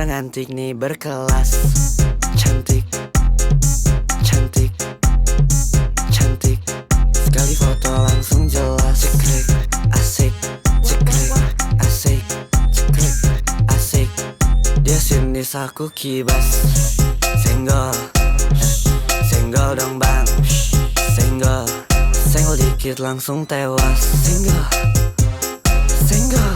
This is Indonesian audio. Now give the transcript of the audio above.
Orang antik nih berkelas. Cantik, cantik, cantik. Sekali foto langsung jelas. Cekrek, asik, cekrek, asik, cekrek, asik. Dia sinis aku kibas. Senggol, senggol dong bang. Senggol, senggol dikit langsung tewas. Senggol, senggol,